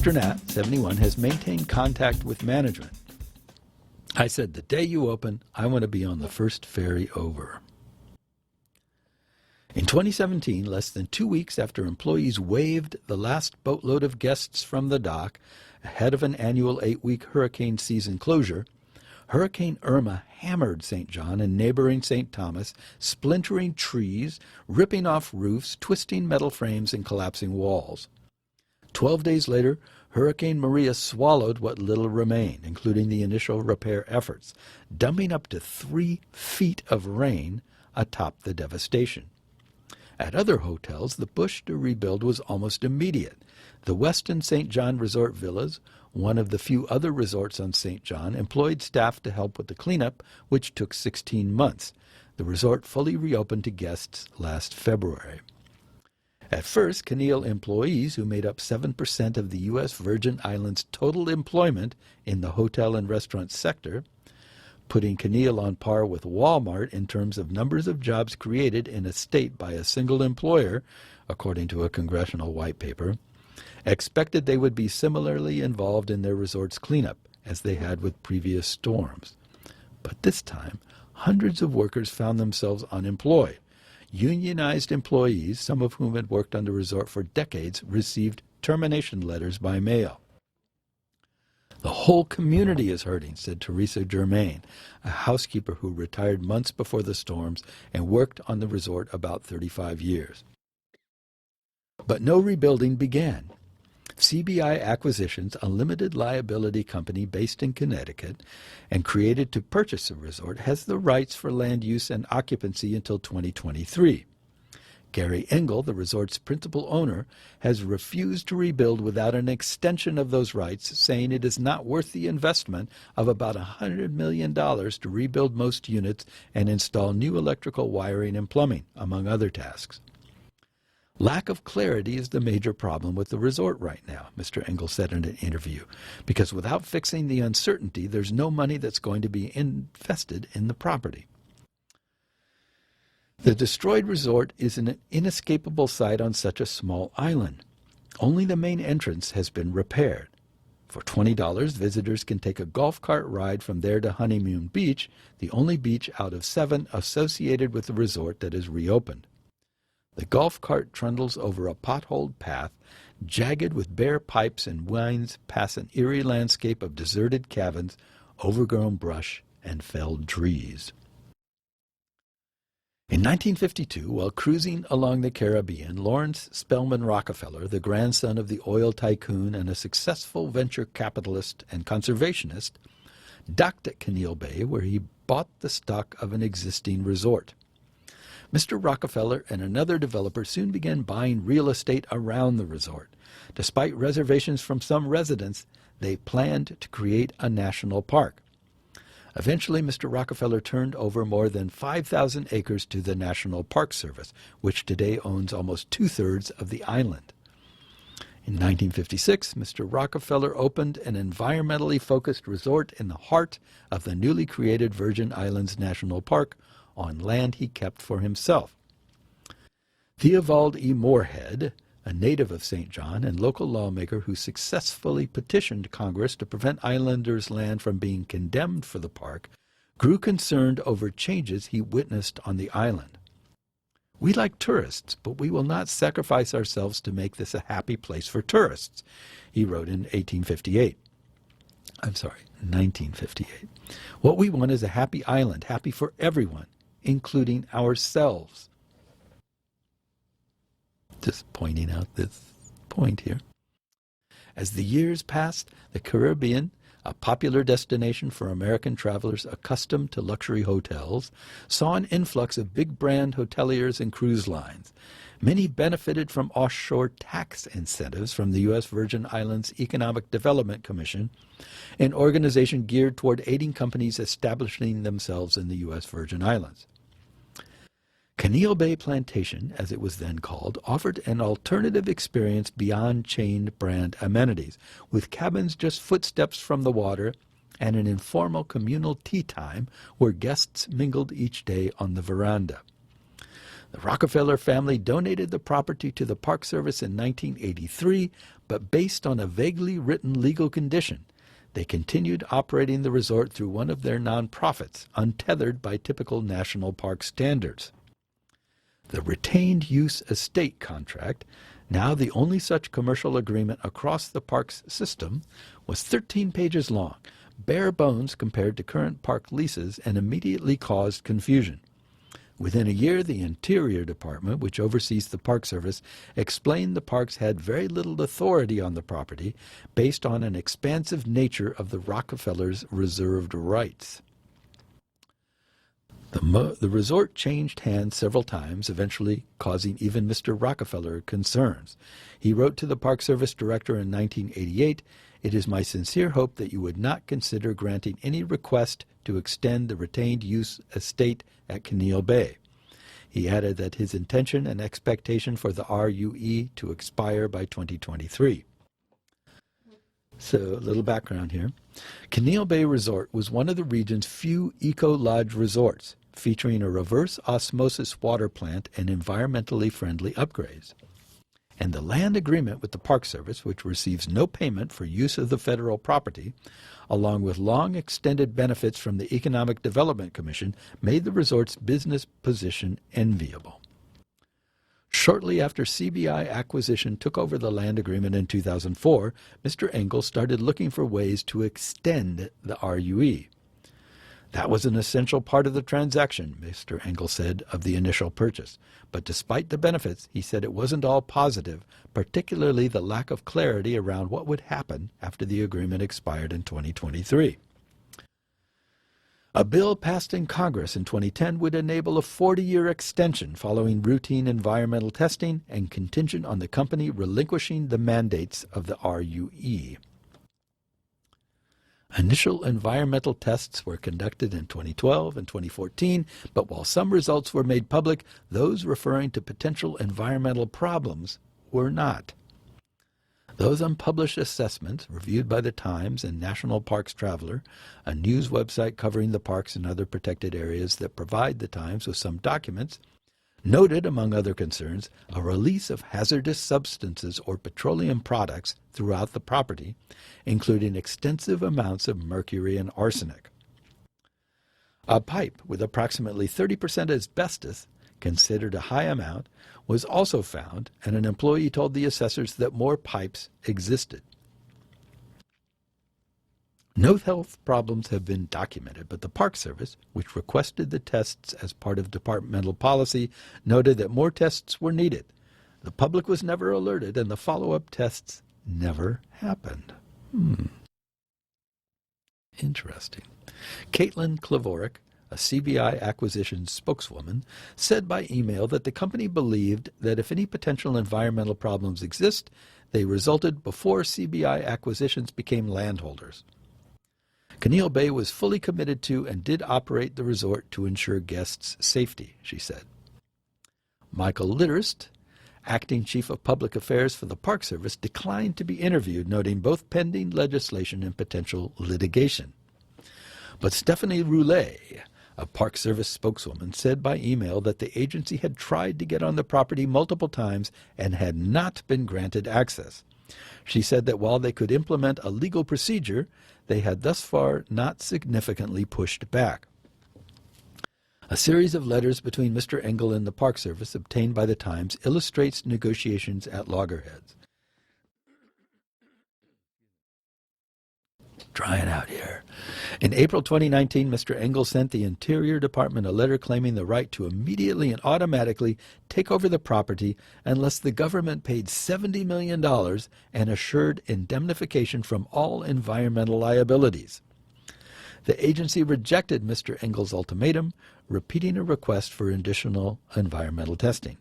Mr. Nat, 71, has maintained contact with management. I said, the day you open, I want to be on the first ferry over. In 2017, less than 2 weeks after employees waived the last boatload of guests from the dock ahead of an annual 8-week hurricane season closure, Hurricane Irma hammered St. John and neighboring St. Thomas, splintering trees, ripping off roofs, twisting metal frames, and collapsing walls. 12 days later, Hurricane Maria swallowed what little remained, including the initial repair efforts, dumping up to 3 feet of rain atop the devastation. At other hotels, the push to rebuild was almost immediate. The Westin St. John Resort Villas, one of the few other resorts on St. John, employed staff to help with the cleanup, which took 16 months. The resort fully reopened to guests last February. At first, Keneal employees, who made up 7% of the U.S. Virgin Islands' total employment in the hotel and restaurant sector, putting Keneal on par with Walmart in terms of numbers of jobs created in a state by a single employer, according to a congressional white paper, expected they would be similarly involved in their resort's cleanup, as they had with previous storms. But this time, hundreds of workers found themselves unemployed. Unionized employees, some of whom had worked on the resort for decades, received termination letters by mail. The whole community is hurting, said Teresa Germain, a housekeeper who retired months before the storms and worked on the resort about 35 years. But no rebuilding began. CBI Acquisitions, a limited liability company based in Connecticut and created to purchase the resort, has the rights for land use and occupancy until 2023. Gary Engel, the resort's principal owner, has refused to rebuild without an extension of those rights, saying it is not worth the investment of about $100 million to rebuild most units and install new electrical wiring and plumbing, among other tasks. Lack of clarity is the major problem with the resort right now, Mr. Engel said in an interview, because without fixing the uncertainty, there's no money that's going to be invested in the property. The destroyed resort is an inescapable sight on such a small island. Only the main entrance has been repaired. For $20, visitors can take a golf cart ride from there to Honeymoon Beach, the only beach out of 7 associated with the resort that is reopened. The golf cart trundles over a potholed path, jagged with bare pipes and winds past an eerie landscape of deserted cabins, overgrown brush, and felled trees. In 1952, while cruising along the Caribbean, Lawrence Spelman Rockefeller, the grandson of the oil tycoon and a successful venture capitalist and conservationist, docked at Keneal Bay, where he bought the stock of an existing resort. Mr. Rockefeller and another developer soon began buying real estate around the resort. Despite reservations from some residents, they planned to create a national park. Eventually, Mr. Rockefeller turned over more than 5,000 acres to the National Park Service, which today owns almost 2/3 of the island. In 1956, Mr. Rockefeller opened an environmentally focused resort in the heart of the newly created Virgin Islands National Park on land he kept for himself. Theobald E. Moorhead, a native of St. John and local lawmaker who successfully petitioned Congress to prevent islanders' land from being condemned for the park, grew concerned over changes he witnessed on the island. "We like tourists, but we will not sacrifice ourselves to make this a happy place for tourists," he wrote in 1958. "What we want is a happy island, happy for everyone, including ourselves." Just pointing out this point here. As the years passed, the Caribbean, a popular destination for American travelers accustomed to luxury hotels, saw an influx of big brand hoteliers and cruise lines. Many benefited from offshore tax incentives from the U.S. Virgin Islands Economic Development Commission, an organization geared toward aiding companies establishing themselves in the U.S. Virgin Islands. Keneal Bay Plantation, as it was then called, offered an alternative experience beyond chained brand amenities, with cabins just footsteps from the water and an informal communal tea time where guests mingled each day on the veranda. The Rockefeller family donated the property to the Park Service in 1983, but based on a vaguely written legal condition, they continued operating the resort through one of their nonprofits, untethered by typical national park standards. The retained use estate contract, now the only such commercial agreement across the park's system, was 13 pages long, bare bones compared to current park leases, and immediately caused confusion. Within a year, the Interior Department, which oversees the Park Service, explained the parks had very little authority on the property based on an expansive nature of the Rockefellers' reserved rights. The resort changed hands several times, eventually causing even Mr. Rockefeller concerns. He wrote to the Park Service director in 1988, "It is my sincere hope that you would not consider granting any request to extend the retained use estate at Keneal Bay." He added that his intention and expectation for the RUE to expire by 2023. So, a little background here. Keneal Bay Resort was one of the region's few eco-lodge resorts, featuring a reverse osmosis water plant and environmentally friendly upgrades. And the land agreement with the Park Service, which receives no payment for use of the federal property, along with long extended benefits from the Economic Development Commission, made the resort's business position enviable. Shortly after CBI acquisition took over the land agreement in 2004, Mr. Engel started looking for ways to extend the RUE. That was an essential part of the transaction, Mr. Engel said of the initial purchase. But despite the benefits, he said it wasn't all positive, particularly the lack of clarity around what would happen after the agreement expired in 2023. A bill passed in Congress in 2010 would enable a 40-year extension following routine environmental testing and contingent on the company relinquishing the mandates of the RUE. Initial environmental tests were conducted in 2012 and 2014, but while some results were made public, those referring to potential environmental problems were not. Those unpublished assessments, reviewed by the Times and National Parks Traveler, a news website covering the parks and other protected areas that provide the Times with some documents, noted, among other concerns, a release of hazardous substances or petroleum products throughout the property, including extensive amounts of mercury and arsenic. A pipe with approximately 30% asbestos, considered a high amount, was also found, and an employee told the assessors that more pipes existed. No health problems have been documented, but the Park Service, which requested the tests as part of departmental policy, noted that more tests were needed. The public was never alerted, and the follow-up tests never happened. Interesting. Caitlin Klavoric, a CBI acquisitions spokeswoman, said by email that the company believed that if any potential environmental problems exist, they resulted before CBI acquisitions became landholders. Keneal Bay was fully committed to and did operate the resort to ensure guests' safety, she said. Michael Litterst, acting chief of public affairs for the Park Service, declined to be interviewed, noting both pending legislation and potential litigation. But Stephanie Roulet, a Park Service spokeswoman, said by email that the agency had tried to get on the property multiple times and had not been granted access. She said that while they could implement a legal procedure, they had thus far not significantly pushed back. A series of letters between Mr. Engel and the Park Service obtained by the Times illustrates negotiations at loggerheads. Trying out here. In April 2019, Mr. Engel sent the Interior Department a letter claiming the right to immediately and automatically take over the property unless the government paid $70 million and assured indemnification from all environmental liabilities. The agency rejected Mr. Engel's ultimatum, repeating a request for additional environmental testing.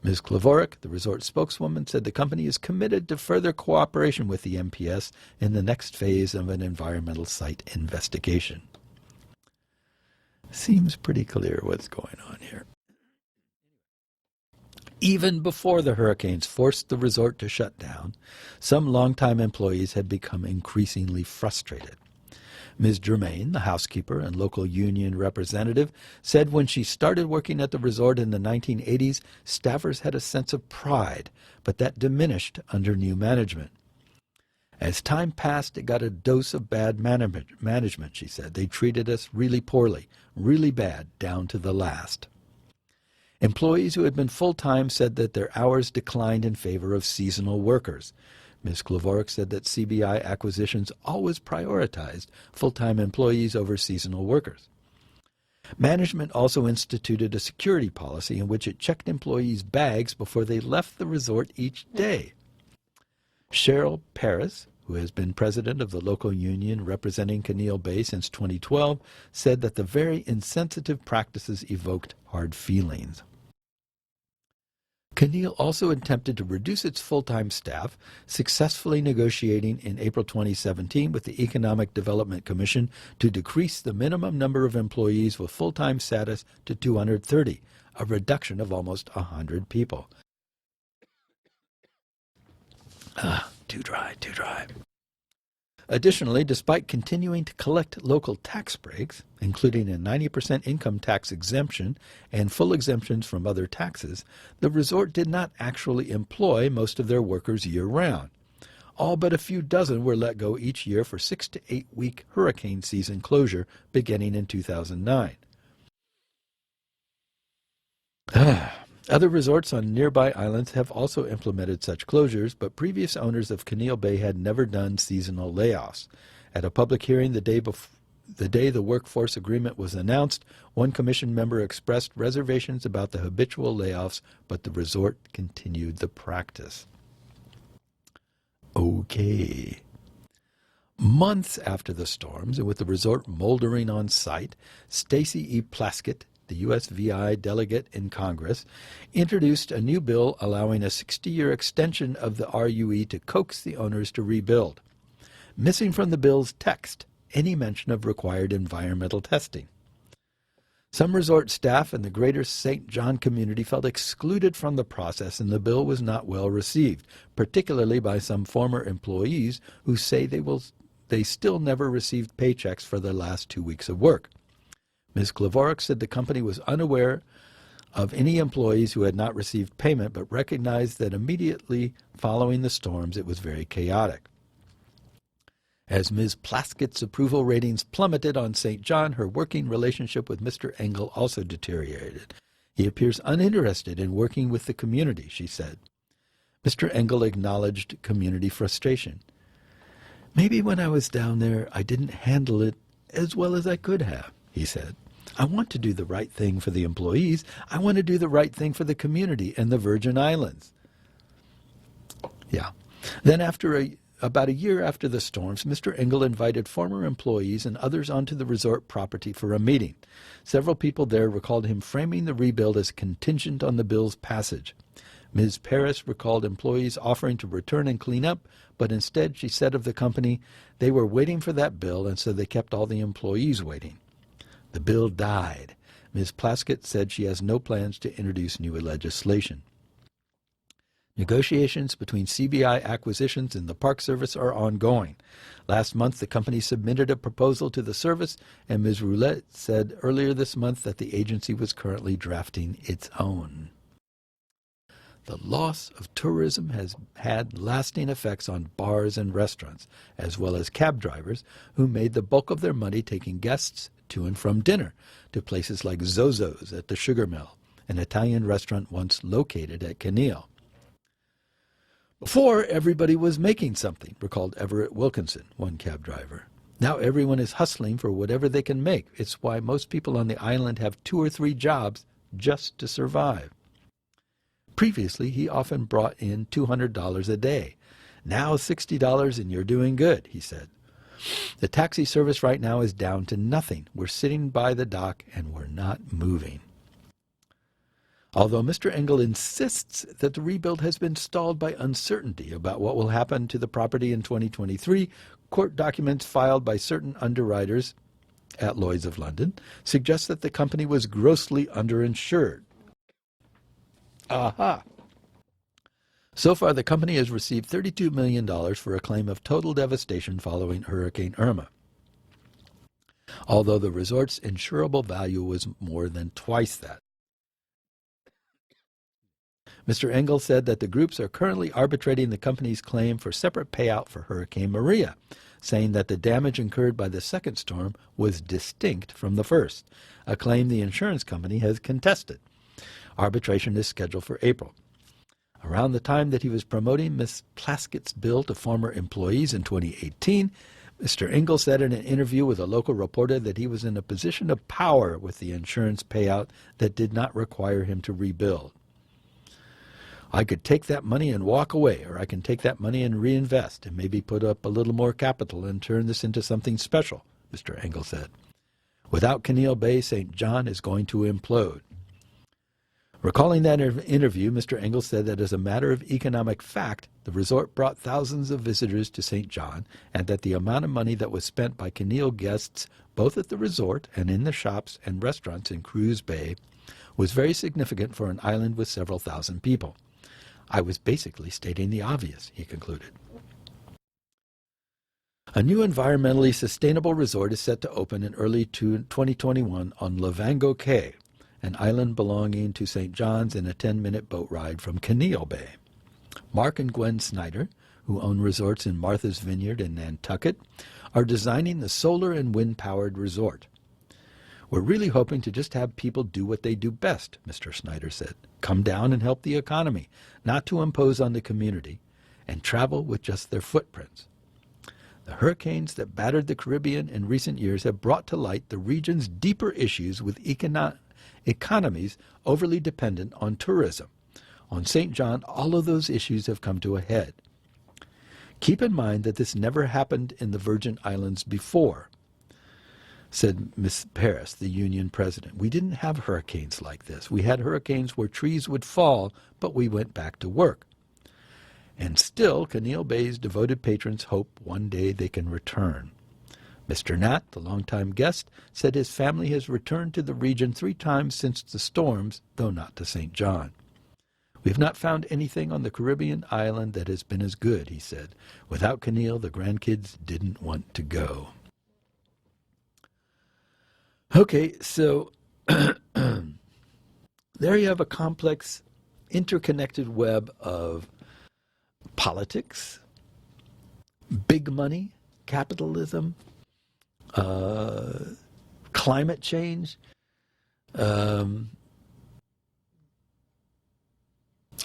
Ms. Klavoric, the resort spokeswoman, said the company is committed to further cooperation with the MPS in the next phase of an environmental site investigation. Seems pretty clear what's going on here. Even before the hurricanes forced the resort to shut down, some longtime employees had become increasingly frustrated. Ms. Germain, the housekeeper and local union representative, said when she started working at the resort in the 1980s, staffers had a sense of pride, but that diminished under new management. As time passed, it got a dose of bad management, she said. They treated us really poorly, really bad, down to the last. Employees who had been full-time said that their hours declined in favor of seasonal workers. Ms. Klevorek said that CBI acquisitions always prioritized full-time employees over seasonal workers. Management also instituted a security policy in which it checked employees' bags before they left the resort each day. Cheryl Paris, who has been president of the local union representing Keneal Bay since 2012, said that the very insensitive practices evoked hard feelings. Keneal also attempted to reduce its full-time staff, successfully negotiating in April 2017 with the Economic Development Commission to decrease the minimum number of employees with full-time status to 230, a reduction of almost 100 people. Too dry. Additionally, despite continuing to collect local tax breaks, including a 90% income tax exemption and full exemptions from other taxes, the resort did not actually employ most of their workers year-round. All but a few dozen were let go each year for 6 to 8 week hurricane season closure beginning in 2009. Other resorts on nearby islands have also implemented such closures, but previous owners of Keneal Bay had never done seasonal layoffs. At a public hearing the day the workforce agreement was announced, one commission member expressed reservations about the habitual layoffs, but the resort continued the practice. Okay. Months after the storms, and with the resort moldering on site, Stacey E. Plaskett, the USVI delegate in Congress, introduced a new bill allowing a 60-year extension of the RUE to coax the owners to rebuild. Missing from the bill's text, any mention of required environmental testing. Some resort staff in the greater St. John community felt excluded from the process, and the bill was not well received, particularly by some former employees who say they still never received paychecks for their last 2 weeks of work. Ms. Klevorek said the company was unaware of any employees who had not received payment, but recognized that immediately following the storms it was very chaotic. As Ms. Plaskett's approval ratings plummeted on St. John, her working relationship with Mr. Engel also deteriorated. He appears uninterested in working with the community, she said. Mr. Engel acknowledged community frustration. Maybe when I was down there I didn't handle it as well as I could have, he said. I want to do the right thing for the employees. I want to do the right thing for the community and the Virgin Islands. Yeah. Then about a year after the storms, Mr. Engel invited former employees and others onto the resort property for a meeting. Several people there recalled him framing the rebuild as contingent on the bill's passage. Ms. Paris recalled employees offering to return and clean up, but instead she said of the company, they were waiting for that bill, and so they kept all the employees waiting. The bill died. Ms. Plaskett said she has no plans to introduce new legislation. Negotiations between CBI acquisitions and the Park Service are ongoing. Last month, the company submitted a proposal to the service, and Ms. Roulette said earlier this month that the agency was currently drafting its own. The loss of tourism has had lasting effects on bars and restaurants, as well as cab drivers who made the bulk of their money taking guests to and from dinner to places like Zozo's at the Sugar Mill, an Italian restaurant once located at Keneal. Before, everybody was making something, recalled Everett Wilkinson, one cab driver. Now everyone is hustling for whatever they can make. It's why most people on the island have 2 or 3 jobs just to survive. Previously, he often brought in $200 a day. Now $60 and you're doing good, he said. The taxi service right now is down to nothing. We're sitting by the dock and we're not moving. Although Mr. Engel insists that the rebuild has been stalled by uncertainty about what will happen to the property in 2023, court documents filed by certain underwriters at Lloyd's of London suggest that the company was grossly underinsured. Aha! So far, the company has received $32 million for a claim of total devastation following Hurricane Irma. although the resort's insurable value was more than twice that. Mr. Engel said that the groups are currently arbitrating the company's claim for separate payout for Hurricane Maria, saying that the damage incurred by the second storm was distinct from the first, a claim the insurance company has contested. Arbitration is scheduled for April. Around the time that he was promoting Ms. Plaskett's bill to former employees in 2018, Mr. Engel said in an interview with a local reporter that he was in a position of power with the insurance payout that did not require him to rebuild. I could take that money and walk away, or I can take that money and reinvest and maybe put up a little more capital and turn this into something special, Mr. Engel said. Without Kinneil Bay, St. John is going to implode. Recalling that interview, Mr. Engel said that as a matter of economic fact, the resort brought thousands of visitors to St. John, and that the amount of money that was spent by Kinneil guests, both at the resort and in the shops and restaurants in Cruz Bay, was very significant for an island with several thousand people. I was basically stating the obvious, he concluded. A new environmentally sustainable resort is set to open in early 2021 on Lavango Cay, an island belonging to St. John's and a 10-minute boat ride from Kinneil Bay. Mark and Gwen Snyder, who own resorts in Martha's Vineyard and Nantucket, are designing the solar and wind-powered resort. We're really hoping to just have people do what they do best, Mr. Snyder said. Come down and help the economy, not to impose on the community, and travel with just their footprints. The hurricanes that battered the Caribbean in recent years have brought to light the region's deeper issues with economies overly dependent on tourism. On St. John, all of those issues have come to a head. Keep in mind that this never happened in the Virgin Islands before, said Miss Paris, the union president. We didn't have hurricanes like this. We had hurricanes where trees would fall, but we went back to work. And still, Kinneil Bay's devoted patrons hope one day they can return. Mr. Nat, the longtime guest, said his family has returned to the region 3 times since the storms, though not to St. John. We have not found anything on the Caribbean island that has been as good, he said. Without Kinneil, the grandkids didn't want to go. Okay, so there you have a complex, interconnected web of politics, big money, capitalism, climate change,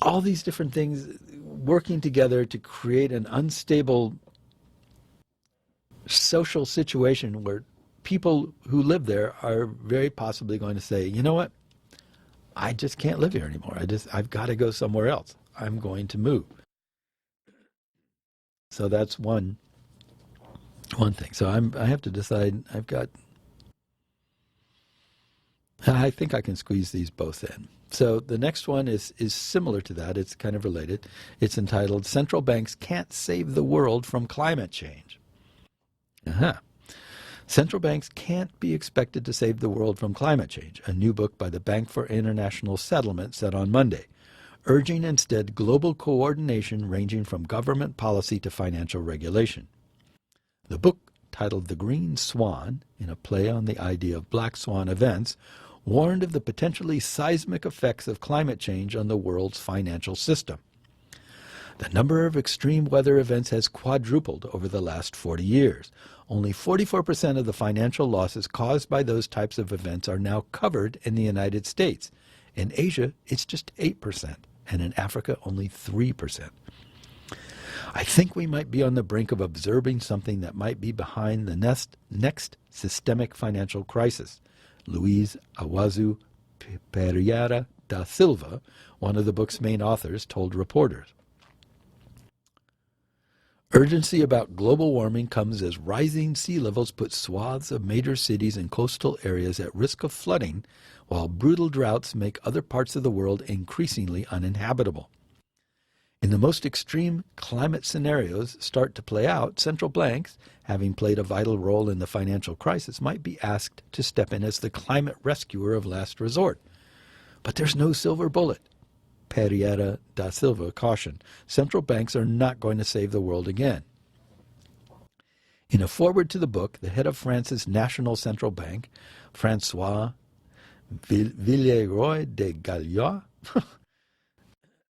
all these different things working together to create an unstable social situation where people who live there are very possibly going to say, you know what, I just can't live here anymore. I've got to go somewhere else. I'm going to move. So that's one thing. So I have to decide. I think I can squeeze these both in. So the next one is similar to that. It's kind of related. It's entitled Central Banks Can't Save the World from Climate Change. Central banks can't be expected to save the world from climate change, a new book by the Bank for International Settlement said on Monday, urging instead global coordination ranging from government policy to financial regulation. The book, titled The Green Swan, in a play on the idea of black swan events, warned of the potentially seismic effects of climate change on the world's financial system. The number of extreme weather events has quadrupled over the last 40 years. Only 44% of the financial losses caused by those types of events are now covered in the United States. In Asia, it's just 8%, and in Africa, only 3%. I think we might be on the brink of observing something that might be behind the next systemic financial crisis, Luiz Awazu Pereira da Silva, one of the book's main authors, told reporters. Urgency about global warming comes as rising sea levels put swaths of major cities and coastal areas at risk of flooding, while brutal droughts make other parts of the world increasingly uninhabitable. In the most extreme climate scenarios start to play out, central banks, having played a vital role in the financial crisis, might be asked to step in as the climate rescuer of last resort. But there's no silver bullet. Pereira da Silva cautioned, central banks are not going to save the world again. In a foreword to the book, the head of France's National Central Bank, François Villeroy de Galliot,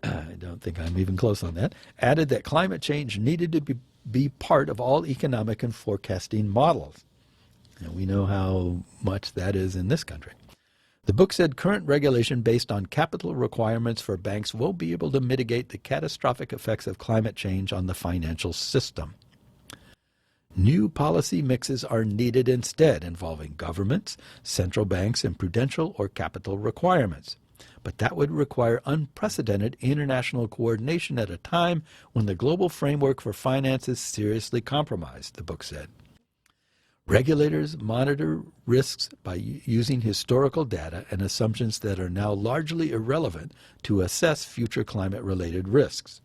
I don't think I'm even close on that, added that climate change needed to be part of all economic and forecasting models. And we know how much that is in this country. The book said current regulation based on capital requirements for banks won't be able to mitigate the catastrophic effects of climate change on the financial system. New policy mixes are needed instead, involving governments, central banks, and prudential or capital requirements. But that would require unprecedented international coordination at a time when the global framework for finance is seriously compromised, the book said. Regulators monitor risks by using historical data and assumptions that are now largely irrelevant to assess future climate-related risks.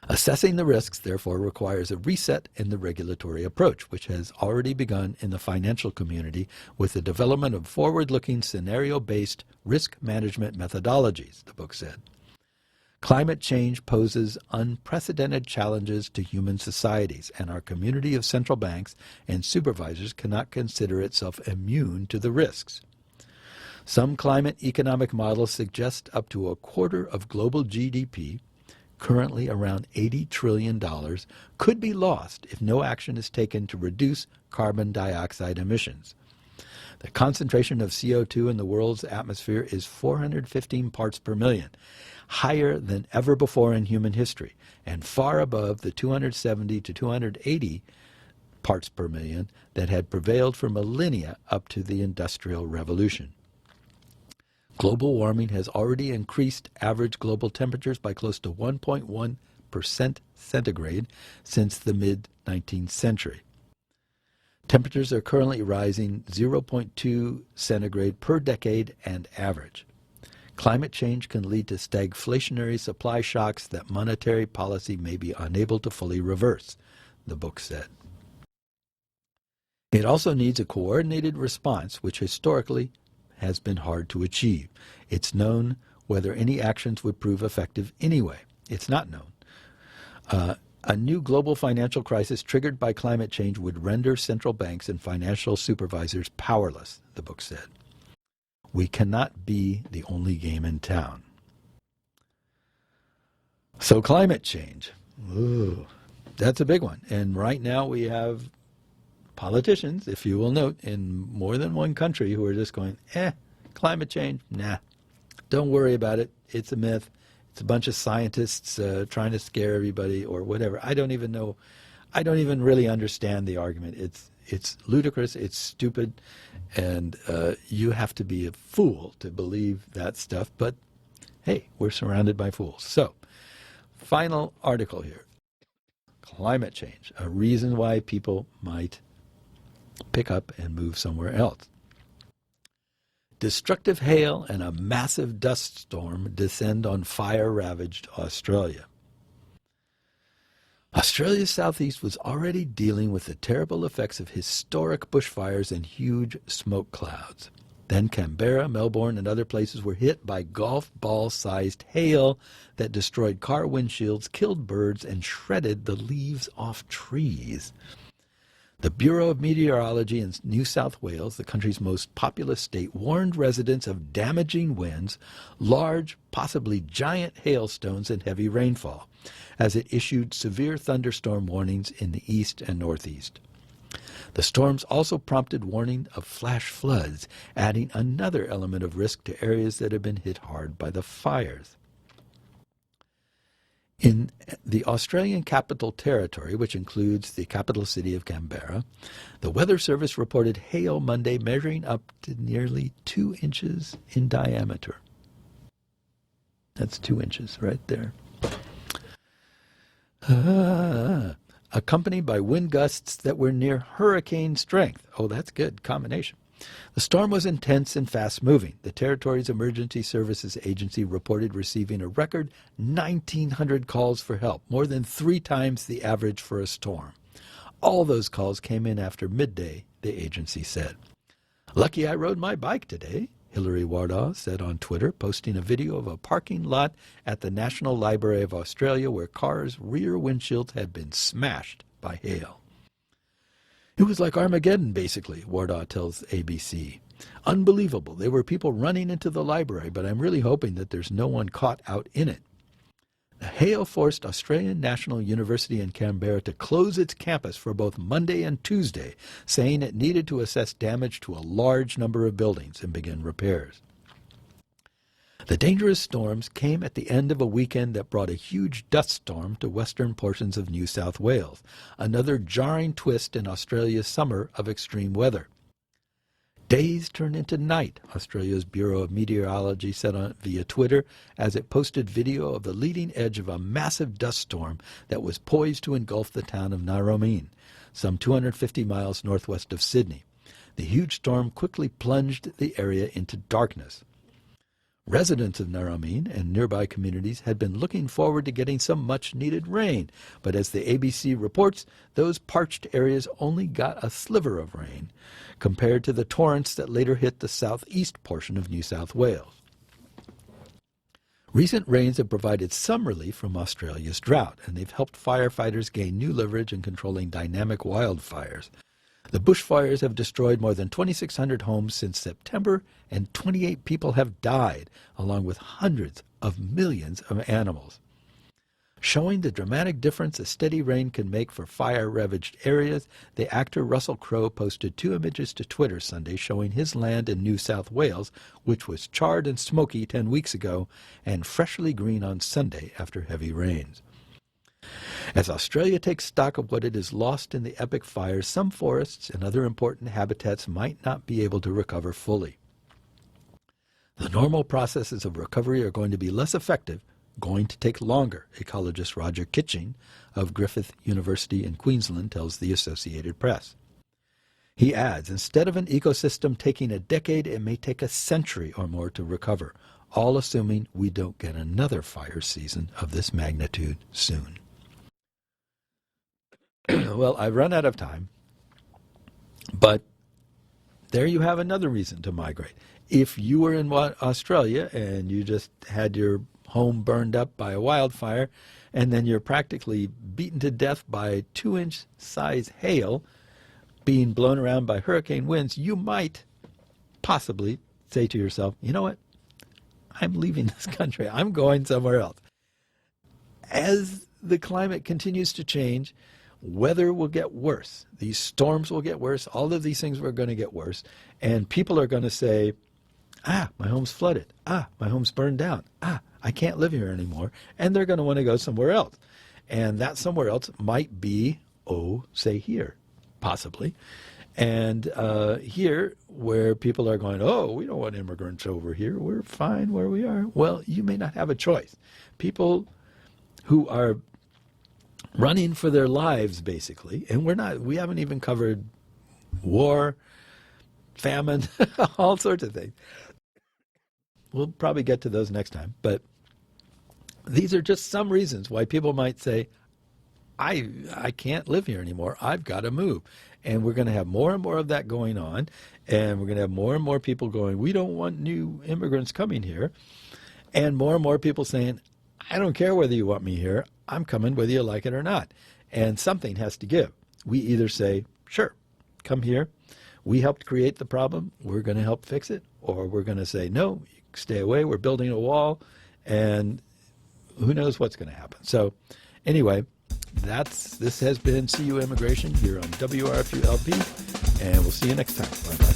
Assessing the risks, therefore, requires a reset in the regulatory approach, which has already begun in the financial community with the development of forward-looking scenario-based risk management methodologies, the book said. Climate change poses unprecedented challenges to human societies, and our community of central banks and supervisors cannot consider itself immune to the risks. Some climate economic models suggest up to a quarter of global GDP, currently around $80 trillion, could be lost if no action is taken to reduce carbon dioxide emissions. The concentration of CO2 in the world's atmosphere is 415 parts per million, higher than ever before in human history, and far above the 270 to 280 parts per million that had prevailed for millennia up to the Industrial Revolution. Global warming has already increased average global temperatures by close to 1.1% centigrade since the mid-19th century. Temperatures are currently rising 0.2 centigrade per decade and average. Climate change can lead to stagflationary supply shocks that monetary policy may be unable to fully reverse, the book said. It also needs a coordinated response, which historically has been hard to achieve. It's known whether any actions would prove effective anyway. It's not known. A new global financial crisis triggered by climate change would render central banks and financial supervisors powerless, the book said. We cannot be the only game in town. So climate change. Ooh, that's a big one. And right now we have politicians, if you will note, in more than one country who are just going, climate change, nah, don't worry about it. It's a myth. It's a bunch of scientists trying to scare everybody or whatever. I don't even know. I don't even really understand the argument. It's ludicrous. It's stupid. And you have to be a fool to believe that stuff. But, hey, we're surrounded by fools. So, final article here. Climate change, a reason why people might pick up and move somewhere else. Destructive hail and a massive dust storm descend on fire-ravaged Australia. Australia's southeast was already dealing with the terrible effects of historic bushfires and huge smoke clouds. Then Canberra, Melbourne, and other places were hit by golf ball-sized hail that destroyed car windshields, killed birds, and shredded the leaves off trees. The Bureau of Meteorology in New South Wales, the country's most populous state, warned residents of damaging winds, large, possibly giant hailstones, and heavy rainfall, as it issued severe thunderstorm warnings in the east and northeast. The storms also prompted warning of flash floods, adding another element of risk to areas that have been hit hard by the fires. In the Australian Capital Territory, which includes the capital city of Canberra, the Weather Service reported hail Monday measuring up to nearly 2 inches in diameter. That's 2 inches right there. Accompanied by wind gusts that were near hurricane strength. Oh, that's good combination. The storm was intense and fast-moving. The territory's Emergency Services Agency reported receiving a record 1,900 calls for help, more than 3 times the average for a storm. All those calls came in after midday, the agency said. "Lucky I rode my bike today," Hilary Wardaw said on Twitter, posting a video of a parking lot at the National Library of Australia where cars' rear windshields had been smashed by hail. It was like Armageddon, basically, Wardaw tells ABC. Unbelievable. There were people running into the library, but I'm really hoping that there's no one caught out in it. The hail forced Australian National University in Canberra to close its campus for both Monday and Tuesday, saying it needed to assess damage to a large number of buildings and begin repairs. The dangerous storms came at the end of a weekend that brought a huge dust storm to western portions of New South Wales, another jarring twist in Australia's summer of extreme weather. Days turned into night, Australia's Bureau of Meteorology said via Twitter as it posted video of the leading edge of a massive dust storm that was poised to engulf the town of Narromine, some 250 miles northwest of Sydney. The huge storm quickly plunged the area into darkness. Residents of Narromine and nearby communities had been looking forward to getting some much-needed rain, but as the ABC reports, those parched areas only got a sliver of rain, compared to the torrents that later hit the southeast portion of New South Wales. Recent rains have provided some relief from Australia's drought, and they've helped firefighters gain new leverage in controlling dynamic wildfires. The bushfires have destroyed more than 2,600 homes since September, and 28 people have died, along with hundreds of millions of animals. Showing the dramatic difference a steady rain can make for fire-ravaged areas, the actor Russell Crowe posted 2 images to Twitter Sunday showing his land in New South Wales, which was charred and smoky 10 weeks ago, and freshly green on Sunday after heavy rains. As Australia takes stock of what it has lost in the epic fires, some forests and other important habitats might not be able to recover fully. The normal processes of recovery are going to be less effective, going to take longer, ecologist Roger Kitching of Griffith University in Queensland tells the Associated Press. He adds, instead of an ecosystem taking a decade, it may take a century or more to recover, all assuming we don't get another fire season of this magnitude soon. Well, I've run out of time, but there you have another reason to migrate. If you were in Australia and you just had your home burned up by a wildfire and then you're practically beaten to death by 2-inch size hail being blown around by hurricane winds, you might possibly say to yourself, you know what, I'm leaving this country. I'm going somewhere else. As the climate continues to change, weather will get worse. These storms will get worse. All of these things are going to get worse. And people are going to say, my home's flooded. My home's burned down. I can't live here anymore. And they're going to want to go somewhere else. And that somewhere else might be, say here, possibly. And here, where people are going, we don't want immigrants over here. We're fine where we are. Well, you may not have a choice. People who are running for their lives, basically, and we haven't even covered war, famine, all sorts of things. We'll probably get to those next time, but these are just some reasons why people might say, I can't live here anymore. I've got to move. And we're going to have more and more of that going on, and we're going to have more and more people going, we don't want new immigrants coming here, and more people saying, I don't care whether you want me here. I'm coming whether you like it or not. And something has to give. We either say, sure, come here. We helped create the problem. We're going to help fix it. Or we're going to say, no, stay away. We're building a wall. And who knows what's going to happen. So anyway, this has been CU Immigration here on WRFU-LP. And we'll see you next time. Bye-bye.